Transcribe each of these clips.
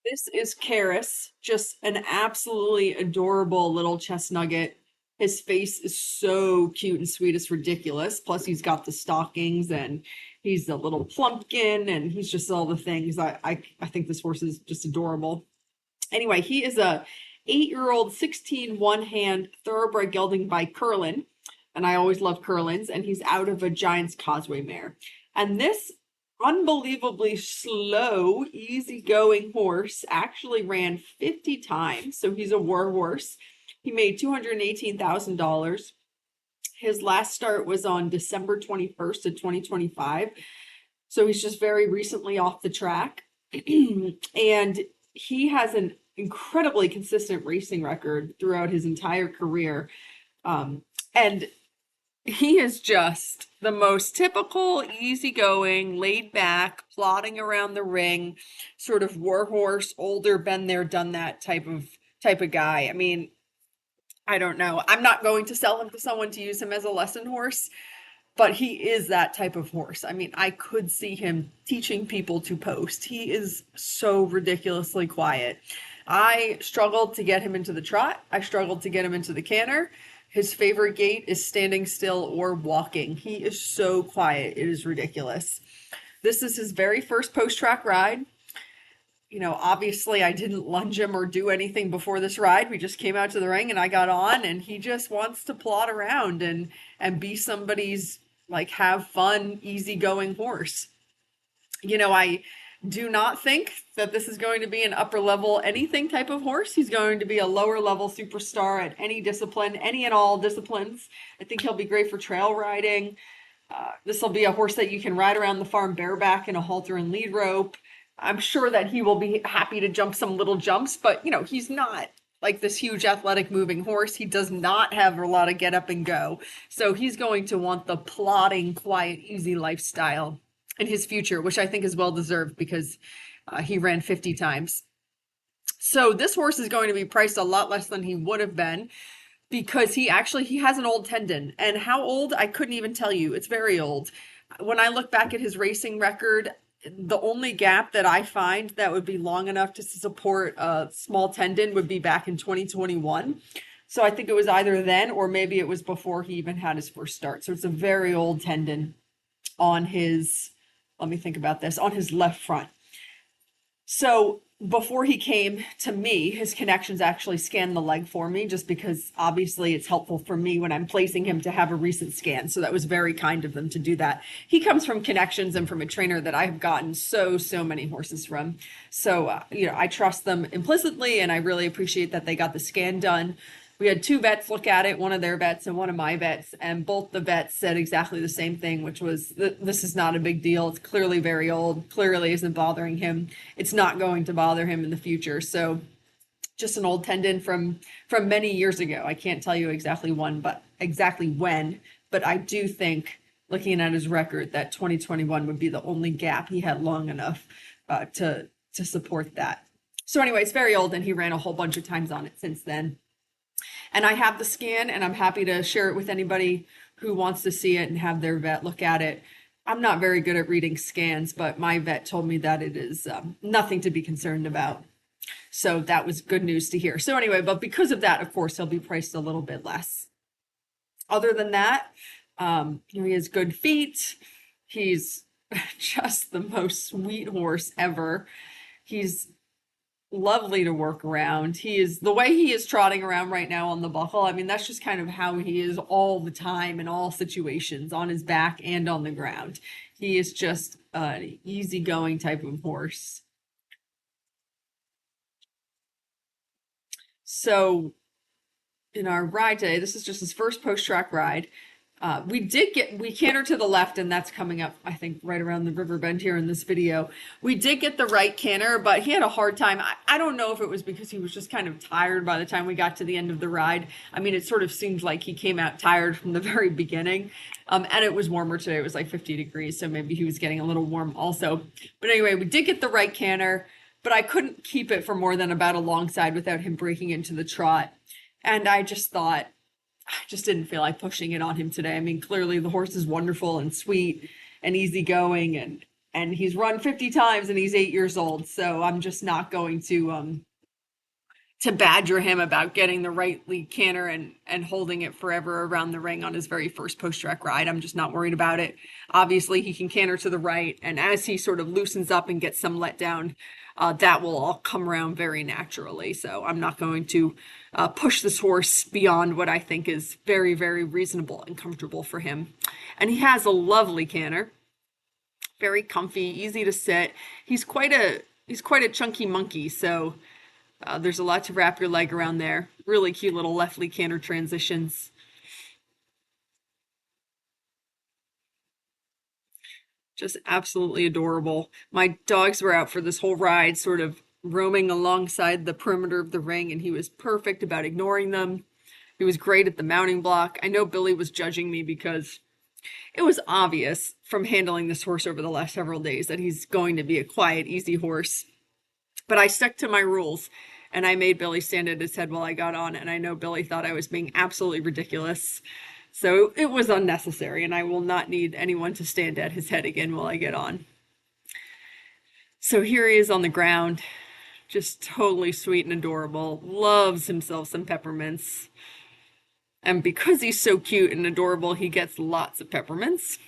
This is Caerus, just an absolutely adorable little chest nugget. His face is so cute and sweet, it's ridiculous. Plus, he's got the stockings and he's a little plumpkin and he's just all the things. I think this horse is just adorable. Anyway, he is a 8-year-old 16 one-hand thoroughbred gelding by Curlin, and I always love Curlins, and he's out of a Giant's Causeway mare. And this unbelievably slow, easygoing horse actually ran 50 times, so he's a war horse. He made $218,000. His last start was on December 21st of 2025, so he's just very recently off the track. And he has an incredibly consistent racing record throughout his entire career. And he is just the most typical, easygoing, laid back, plodding around the ring, sort of war horse, older, been there, done that type of guy. I mean, I don't know. I'm not going to sell him to someone to use him as a lesson horse, but he is that type of horse. I mean, I could see him teaching people to post. He is so ridiculously quiet. I struggled to get him into the trot. I struggled to get him into the canter. His favorite gait is standing still or walking. He is so quiet. It is ridiculous. This is his very first post-track ride. Obviously I didn't lunge him or do anything before this ride. We just came out to the ring and I got on and he just wants to plod around and be somebody's like have fun, easygoing horse. I do not think that this is going to be an upper level anything type of horse. He's going to be a lower level superstar at any discipline, any and all disciplines. I think he'll be great for trail riding. This will be a horse that you can ride around the farm bareback in a halter and lead rope. I'm sure that he will be happy to jump some little jumps, but he's not like this huge athletic moving horse. He does not have a lot of get up and go. So he's going to want the plodding, quiet, easy lifestyle in his future, which I think is well deserved because he ran 50 times. So this horse is going to be priced a lot less than he would have been because he has an old tendon. And how old? I couldn't even tell you. It's very old. When I look back at his racing record, the only gap that I find that would be long enough to support a small tendon would be back in 2021. So I think it was either then or maybe it was before he even had his first start. So it's a very old tendon on his, let me think about this, on his left front. So before he came to me, his connections actually scanned the leg for me just because obviously it's helpful for me when I'm placing him to have a recent scan. So that was very kind of them to do that. He comes from connections and from a trainer that I've gotten so many horses from. So, I trust them implicitly and I really appreciate that they got the scan done. We had two vets look at it, one of their vets and one of my vets, and both the vets said exactly the same thing, which was this is not a big deal. It's clearly very old, clearly isn't bothering him. It's not going to bother him in the future. So just an old tendon from many years ago. I can't tell you exactly when, but I do think looking at his record that 2021 would be the only gap he had long enough to support that. So anyway, it's very old and he ran a whole bunch of times on it since then. And I have the scan and I'm happy to share it with anybody who wants to see it and have their vet look at it. I'm not very good at reading scans, but my vet told me that it is nothing to be concerned about. So that was good news to hear. So anyway, but because of that, of course, he'll be priced a little bit less. Other than that, he has good feet. He's just the most sweet horse ever. He's lovely to work around. He is the way he is trotting around right now on the buckle. I mean, that's just kind of how he is all the time in all situations, on his back and on the ground. He is just an easygoing type of horse. So in our ride today, this is just his first post-track ride. We canter to the left, and that's coming up, I think, right around the river bend here in this video. We did get the right canter, but he had a hard time. I don't know if it was because he was just kind of tired by the time we got to the end of the ride. I mean, it sort of seems like he came out tired from the very beginning. And it was warmer today. It was like 50 degrees, so maybe he was getting a little warm also. But anyway, we did get the right canter, but I couldn't keep it for more than about a long side without him breaking into the trot. And I just thought, I just didn't feel like pushing it on him today. I mean, clearly the horse is wonderful and sweet and easygoing, and and he's run 50 times and he's 8 years old. So I'm just not going to badger him about getting the right lead canter and holding it forever around the ring on his very first post-track ride. I'm just not worried about it. Obviously, he can canter to the right, and as he sort of loosens up and gets some letdown, that will all come around very naturally. So I'm not going to push this horse beyond what I think is very, very reasonable and comfortable for him. And he has a lovely canter, very comfy, easy to sit. He's quite a chunky monkey, so there's a lot to wrap your leg around there. Really cute little left leg canter transitions. Just absolutely adorable. My dogs were out for this whole ride, sort of roaming alongside the perimeter of the ring, and he was perfect about ignoring them. He was great at the mounting block. I know Billy was judging me because it was obvious from handling this horse over the last several days that he's going to be a quiet, easy horse. But I stuck to my rules and I made Billy stand at his head while I got on. And I know Billy thought I was being absolutely ridiculous. So it was unnecessary, and I will not need anyone to stand at his head again while I get on. So here he is on the ground, just totally sweet and adorable, loves himself some peppermints. And because he's so cute and adorable, he gets lots of peppermints.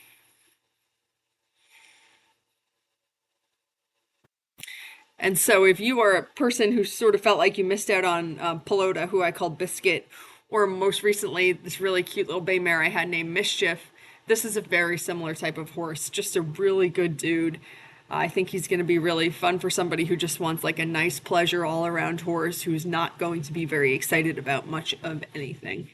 And so if you are a person who sort of felt like you missed out on Pelota, who I called Biscuit, or most recently this really cute little bay mare I had named Mischief, this is a very similar type of horse. Just a really good dude. I think he's going to be really fun for somebody who just wants like a nice pleasure all around horse who's not going to be very excited about much of anything.